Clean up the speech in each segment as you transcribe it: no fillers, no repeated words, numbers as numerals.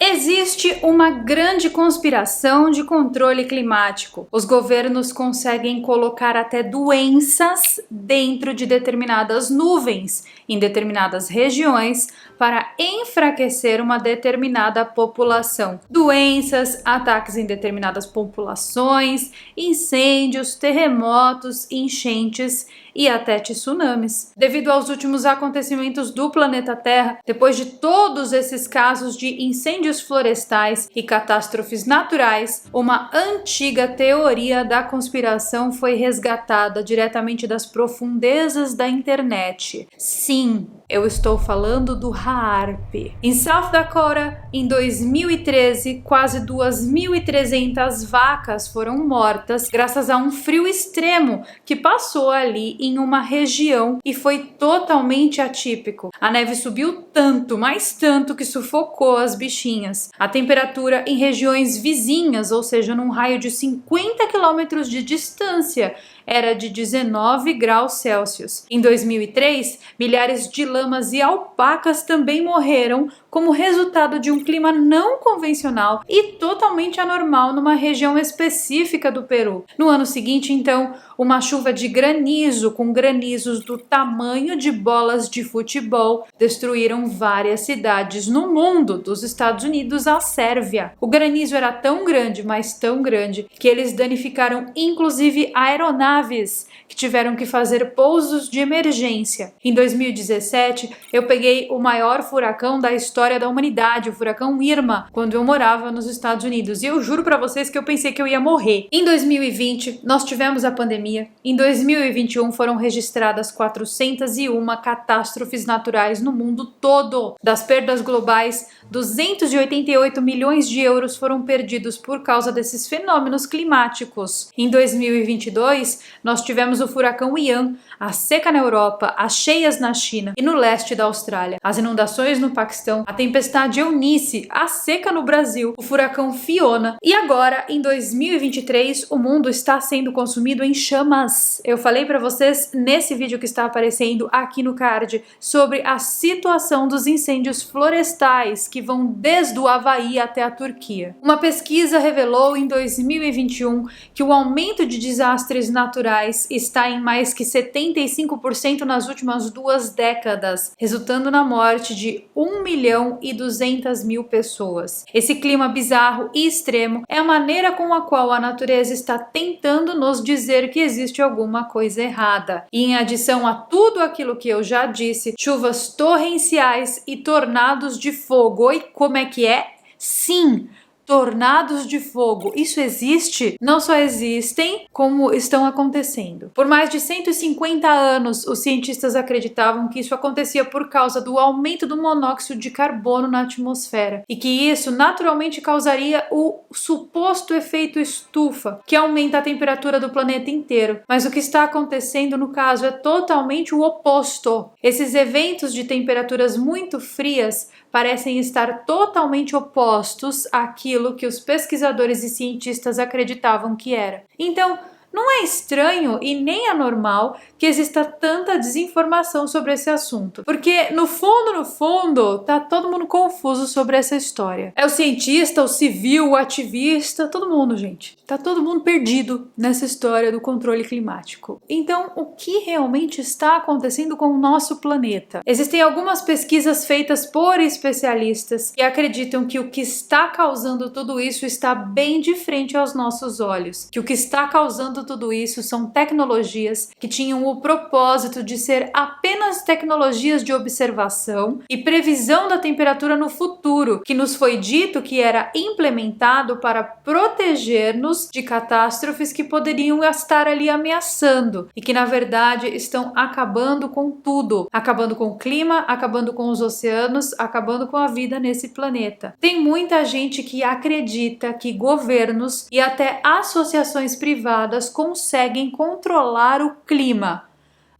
Existe uma grande conspiração de controle climático. Os governos conseguem colocar até doenças dentro de determinadas nuvens, em determinadas regiões, para enfraquecer uma determinada população. Doenças, ataques em determinadas populações, incêndios, terremotos, enchentes e até tsunamis. Devido aos últimos acontecimentos do planeta Terra, depois de todos esses casos de incêndios florestais e catástrofes naturais, uma antiga teoria da conspiração foi resgatada diretamente das profundezas da internet. Sim, eu estou falando do HAARP. Em South Dakota, em 2013, quase 2.300 vacas foram mortas graças a um frio extremo que passou ali em uma região e foi totalmente atípico. A neve subiu tanto, mas tanto, que sufocou as bichinhas. A temperatura em regiões vizinhas, ou seja, num raio de 50 quilômetros de distância, era de 19 graus Celsius. Em 2003, milhares de lamas e alpacas também morreram como resultado de um clima não convencional e totalmente anormal numa região específica do Peru. No ano seguinte, então, uma chuva de granizo, com granizos do tamanho de bolas de futebol, destruíram várias cidades no mundo, dos Estados Unidos à Sérvia. O granizo era tão grande, mas tão grande, que eles danificaram inclusive aeronaves, que tiveram que fazer pousos de emergência. Em 2017, eu peguei o maior furacão da história da humanidade, o furacão Irma, quando eu morava nos Estados Unidos, e eu juro pra vocês que eu pensei que eu ia morrer. Em 2020, nós tivemos a pandemia. Em 2021, foram registradas 401 catástrofes naturais no mundo todo. Das perdas globais, 288 milhões de euros foram perdidos por causa desses fenômenos climáticos. Em 2022, nós tivemos o furacão Ian, a seca na Europa, as cheias na China e no leste da Austrália, as inundações no Paquistão, a tempestade Eunice, a seca no Brasil, o furacão Fiona. E agora, em 2023, o mundo está sendo consumido em chamas. Eu falei para vocês nesse vídeo que está aparecendo aqui no card sobre a situação dos incêndios florestais que vão desde o Havaí até a Turquia. Uma pesquisa revelou em 2021 que o aumento de desastres naturais está em mais que 75% nas últimas 2 décadas, resultando na morte de 1.200.000 pessoas. Esse clima bizarro e extremo é a maneira com a qual a natureza está tentando nos dizer que existe alguma coisa errada. E em adição a tudo aquilo que eu já disse, chuvas torrenciais e tornados de fogo. Oi, como é que é? Sim! Tornados de fogo, isso existe? Não só existem, como estão acontecendo. Por mais de 150 anos, os cientistas acreditavam que isso acontecia por causa do aumento do monóxido de carbono na atmosfera e que isso naturalmente causaria o suposto efeito estufa, que aumenta a temperatura do planeta inteiro. Mas o que está acontecendo no caso é totalmente o oposto. Esses eventos de temperaturas muito frias parecem estar totalmente opostos àquilo que os pesquisadores e cientistas acreditavam que era. Então, não é estranho e nem anormal que exista tanta desinformação sobre esse assunto, porque no fundo, tá todo mundo confuso sobre essa história. É o cientista, o civil, o ativista, todo mundo, gente. Tá todo mundo perdido nessa história do controle climático. Então, o que realmente está acontecendo com o nosso planeta? Existem algumas pesquisas feitas por especialistas que acreditam que o que está causando tudo isso está bem de frente aos nossos olhos, que o que está causando tudo isso são tecnologias que tinham o propósito de ser apenas tecnologias de observação e previsão da temperatura no futuro, que nos foi dito que era implementado para proteger-nos de catástrofes que poderiam estar ali ameaçando e que na verdade estão acabando com tudo, acabando com o clima, acabando com os oceanos, acabando com a vida nesse planeta. Tem muita gente que acredita que governos e até associações privadas conseguem controlar o clima.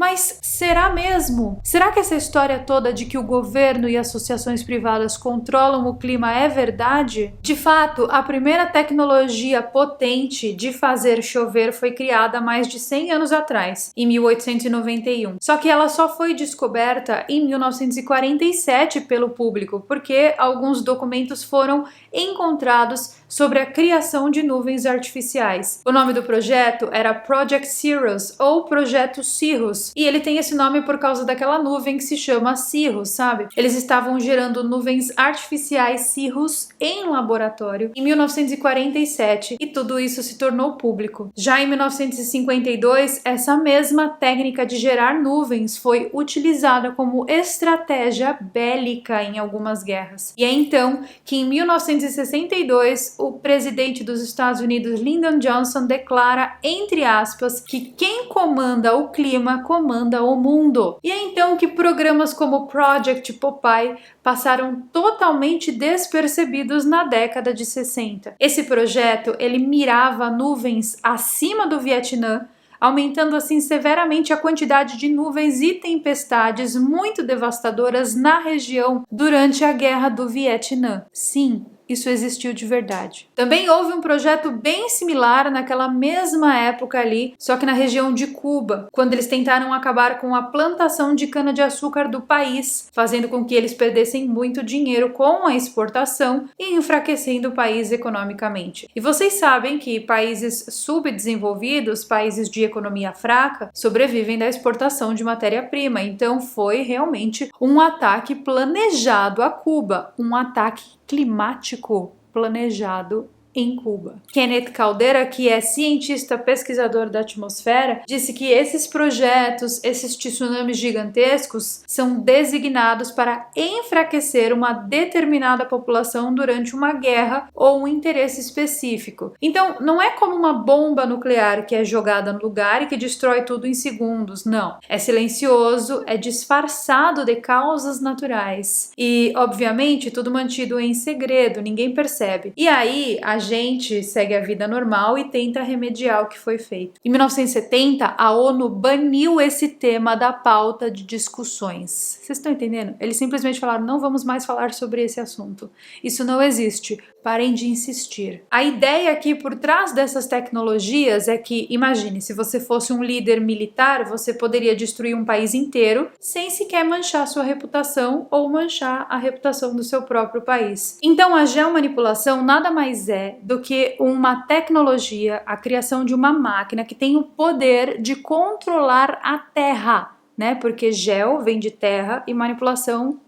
Mas será mesmo? Será que essa história toda de que o governo e associações privadas controlam o clima é verdade? De fato, a primeira tecnologia potente de fazer chover foi criada há mais de 100 anos atrás, em 1891. Só que ela só foi descoberta em 1947 pelo público, porque alguns documentos foram encontrados sobre a criação de nuvens artificiais. O nome do projeto era Project Cirrus ou Projeto Cirrus, e ele tem esse nome por causa daquela nuvem que se chama Cirrus, sabe? Eles estavam gerando nuvens artificiais Cirrus em laboratório em 1947 e tudo isso se tornou público. Já em 1952, essa mesma técnica de gerar nuvens foi utilizada como estratégia bélica em algumas guerras. E é então que em 1962 o presidente dos Estados Unidos, Lyndon Johnson, declara, entre aspas, que quem comanda o clima comanda o mundo. E é então que programas como Project Popeye passaram totalmente despercebidos na década de 60. Esse projeto, ele mirava nuvens acima do Vietnã, aumentando assim severamente a quantidade de nuvens e tempestades muito devastadoras na região durante a Guerra do Vietnã. Sim, isso existiu de verdade. Também houve um projeto bem similar naquela mesma época ali, só que na região de Cuba, quando eles tentaram acabar com a plantação de cana-de-açúcar do país, fazendo com que eles perdessem muito dinheiro com a exportação e enfraquecendo o país economicamente. E vocês sabem que países subdesenvolvidos, países de economia fraca, sobrevivem da exportação de matéria-prima, então foi realmente um ataque planejado a Cuba, um ataque climático planejado em Cuba. Kenneth Caldeira, que é cientista pesquisador da atmosfera, disse que esses projetos, esses tsunamis gigantescos, são designados para enfraquecer uma determinada população durante uma guerra ou um interesse específico. Então, não é como uma bomba nuclear que é jogada no lugar e que destrói tudo em segundos, não. É silencioso, é disfarçado de causas naturais e, obviamente, tudo mantido em segredo, ninguém percebe. E aí, a gente segue a vida normal e tenta remediar o que foi feito. Em 1970, a ONU baniu esse tema da pauta de discussões. Vocês estão entendendo? Eles simplesmente falaram, não vamos mais falar sobre esse assunto. Isso não existe. Parem de insistir. A ideia aqui por trás dessas tecnologias é que, imagine, se você fosse um líder militar, você poderia destruir um país inteiro sem sequer manchar sua reputação ou manchar a reputação do seu próprio país. Então, a geomanipulação nada mais é do que uma tecnologia, a criação de uma máquina que tem o poder de controlar a Terra, né? Porque geo vem de terra e manipulação,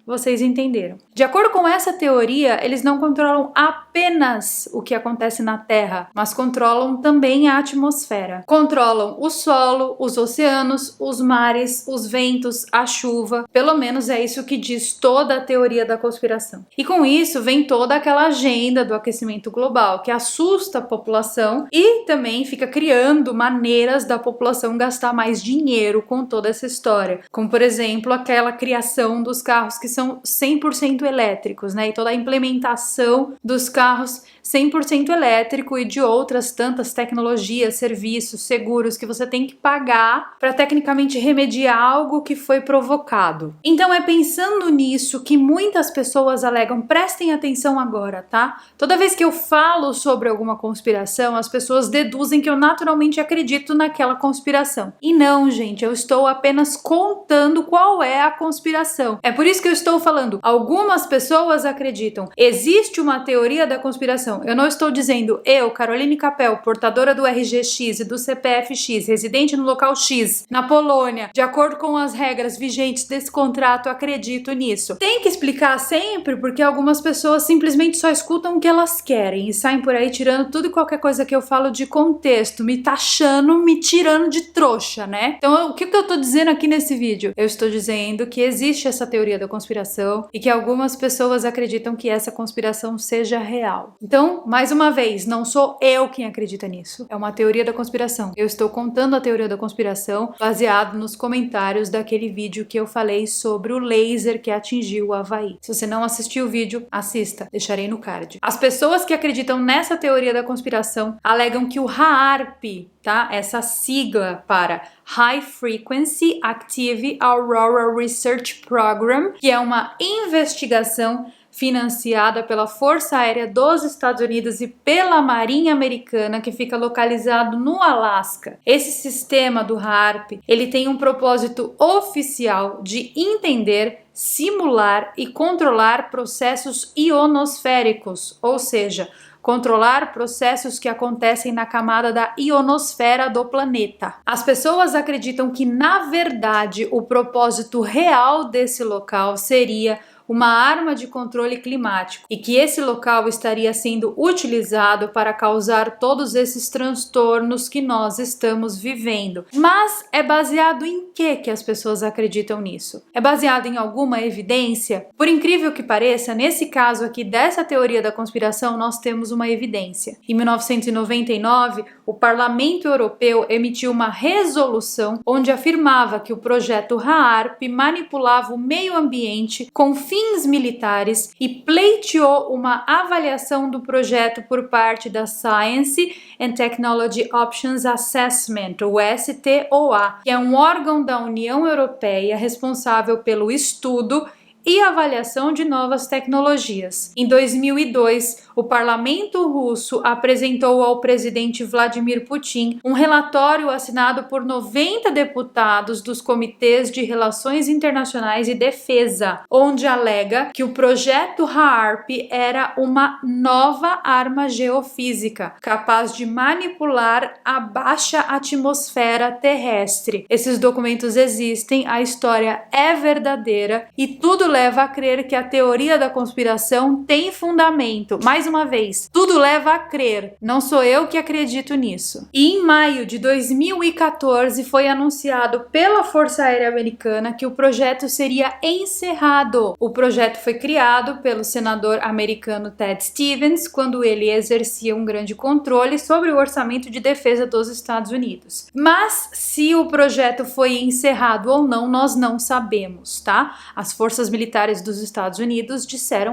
vocês entenderam. De acordo com essa teoria, eles não controlam apenas o que acontece na Terra, mas controlam também a atmosfera. Controlam o solo, os oceanos, os mares, os ventos, a chuva. Pelo menos é isso que diz toda a teoria da conspiração. E com isso vem toda aquela agenda do aquecimento global, que assusta a população e também fica criando maneiras da população gastar mais dinheiro com toda essa história. Como, por exemplo, aquela criação dos carros que são 100% elétricos, né? E toda a implementação dos carros 100% elétrico e de outras tantas tecnologias, serviços, seguros que você tem que pagar para tecnicamente remediar algo que foi provocado. Então é pensando nisso que muitas pessoas alegam, prestem atenção agora, tá? Toda vez que eu falo sobre alguma conspiração, as pessoas deduzem que eu naturalmente acredito naquela conspiração. E não, gente, eu estou apenas contando qual é a conspiração. É por isso que eu estou falando, algumas pessoas acreditam. Existe uma teoria da conspiração. Eu não estou dizendo eu, Caroline Capel, portadora do RG X e do CPF X, residente no local X, na Polônia, de acordo com as regras vigentes desse contrato, acredito nisso. Tem que explicar sempre, porque algumas pessoas simplesmente só escutam o que elas querem e saem por aí tirando tudo e qualquer coisa que eu falo de contexto, me taxando, me tirando de trouxa, né? Então, o que eu tô dizendo aqui nesse vídeo? Eu estou dizendo que existe essa teoria da conspiração e que algumas pessoas acreditam que essa conspiração seja real. Então, mais uma vez, não sou eu quem acredita nisso. É uma teoria da conspiração. Eu estou contando a teoria da conspiração baseado nos comentários daquele vídeo que eu falei sobre o laser que atingiu o Havaí. Se você não assistiu o vídeo, assista. Deixarei no card. As pessoas que acreditam nessa teoria da conspiração alegam que o HAARP tá? Essa sigla para High Frequency Active Aurora Research Program, que é uma investigação financiada pela Força Aérea dos Estados Unidos e pela Marinha Americana, que fica localizado no Alasca. Esse sistema do HAARP, ele tem um propósito oficial de entender, simular e controlar processos ionosféricos, ou seja, controlar processos que acontecem na camada da ionosfera do planeta. As pessoas acreditam que, na verdade, o propósito real desse local seria uma arma de controle climático e que esse local estaria sendo utilizado para causar todos esses transtornos que nós estamos vivendo. Mas é baseado em que as pessoas acreditam nisso? É baseado em alguma evidência? Por incrível que pareça, nesse caso aqui dessa teoria da conspiração, nós temos uma evidência. Em 1999, o Parlamento Europeu emitiu uma resolução onde afirmava que o projeto HAARP manipulava o meio ambiente com fins militares e pleiteou uma avaliação do projeto por parte da Science and Technology Options Assessment, o STOA, que é um órgão da União Europeia responsável pelo estudo e avaliação de novas tecnologias. Em 2002, o parlamento russo apresentou ao presidente Vladimir Putin um relatório assinado por 90 deputados dos comitês de Relações Internacionais e Defesa, onde alega que o projeto HAARP era uma nova arma geofísica, capaz de manipular a baixa atmosfera terrestre. Esses documentos existem, a história é verdadeira e tudo leva a crer que a teoria da conspiração tem fundamento. Mais uma vez, tudo leva a crer, não sou eu que acredito nisso. E em maio de 2014 foi anunciado pela Força Aérea Americana que o projeto seria encerrado. O projeto foi criado pelo senador americano Ted Stevens quando ele exercia um grande controle sobre o orçamento de defesa dos Estados Unidos. Mas se o projeto foi encerrado ou não, nós não sabemos, tá? As forças militares dos Estados Unidos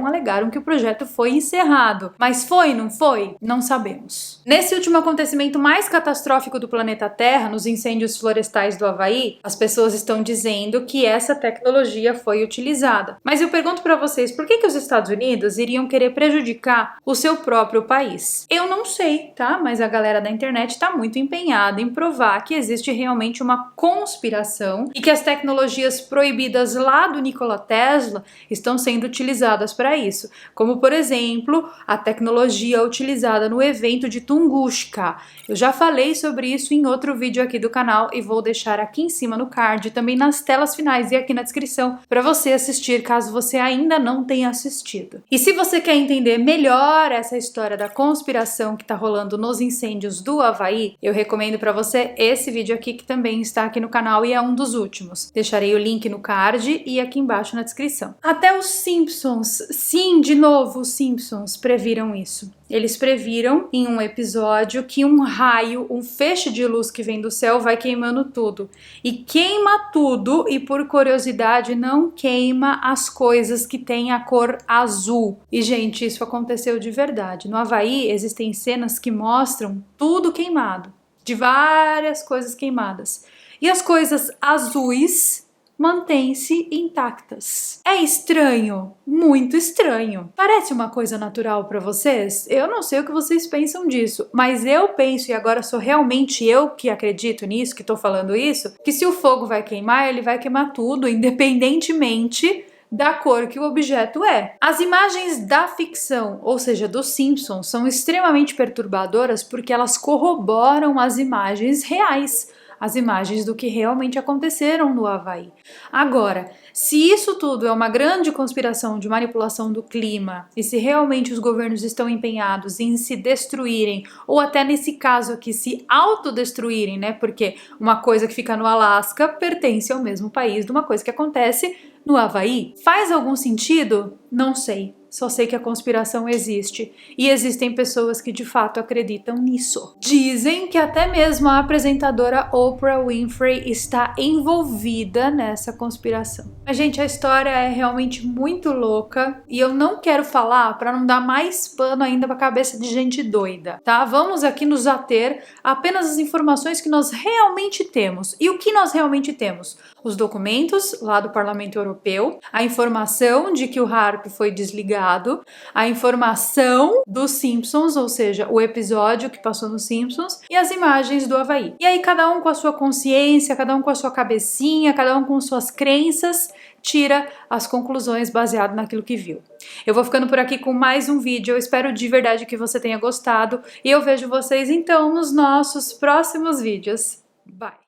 alegaram que o projeto foi encerrado. Mas foi, não foi? Não sabemos. Nesse último acontecimento mais catastrófico do planeta Terra, nos incêndios florestais do Havaí, as pessoas estão dizendo que essa tecnologia foi utilizada. Mas eu pergunto para vocês, por que os Estados Unidos iriam querer prejudicar o seu próprio país? Eu não sei, tá? Mas a galera da internet está muito empenhada em provar que existe realmente uma conspiração e que as tecnologias proibidas lá do Nikola Tesla estão sendo utilizadas para isso, como por exemplo a tecnologia utilizada no evento de Tunguska. Eu já falei sobre isso em outro vídeo aqui do canal e vou deixar aqui em cima no card, também nas telas finais e aqui na descrição para você assistir caso você ainda não tenha assistido. E se você quer entender melhor essa história da conspiração que está rolando nos incêndios do Havaí, eu recomendo para você esse vídeo aqui que também está aqui no canal e é um dos últimos. Deixarei o link no card e aqui embaixo na descrição. Até os Simpsons, sim, de novo os Simpsons previram isso. Eles previram em um episódio que um raio, um feixe de luz que vem do céu vai queimando tudo. E queima tudo e por curiosidade não queima as coisas que têm a cor azul. E gente, isso aconteceu de verdade. No Havaí existem cenas que mostram tudo queimado, de várias coisas queimadas. E as coisas azuis mantêm-se intactas. É estranho, muito estranho. Parece uma coisa natural para vocês? Eu não sei o que vocês pensam disso, mas eu penso, e agora sou realmente eu que acredito nisso, que tô falando isso, que se o fogo vai queimar, ele vai queimar tudo, independentemente da cor que o objeto é. As imagens da ficção, ou seja, dos Simpsons, são extremamente perturbadoras porque elas corroboram as imagens reais, as imagens do que realmente aconteceram no Havaí. Agora, se isso tudo é uma grande conspiração de manipulação do clima e se realmente os governos estão empenhados em se destruírem ou até nesse caso aqui se autodestruírem, né? Porque uma coisa que fica no Alasca pertence ao mesmo país de uma coisa que acontece no Havaí. Faz algum sentido? Não sei. só sei que a conspiração existe e existem pessoas que de fato acreditam nisso. Dizem que até mesmo a apresentadora Oprah Winfrey está envolvida nessa conspiração. Mas, gente, a história é realmente muito louca e eu não quero falar para não dar mais pano ainda para a cabeça de gente doida, tá? Vamos aqui nos ater apenas às informações que nós realmente temos. E o que nós realmente temos? Os documentos lá do Parlamento Europeu, a informação de que o Harp foi desligado, a informação dos Simpsons, ou seja, o episódio que passou nos Simpsons, e as imagens do Havaí. E aí cada um com a sua consciência, cada um com a sua cabecinha, cada um com suas crenças, tira as conclusões baseado naquilo que viu. Eu vou ficando por aqui com mais um vídeo, eu espero de verdade que você tenha gostado e eu vejo vocês então nos nossos próximos vídeos. Bye!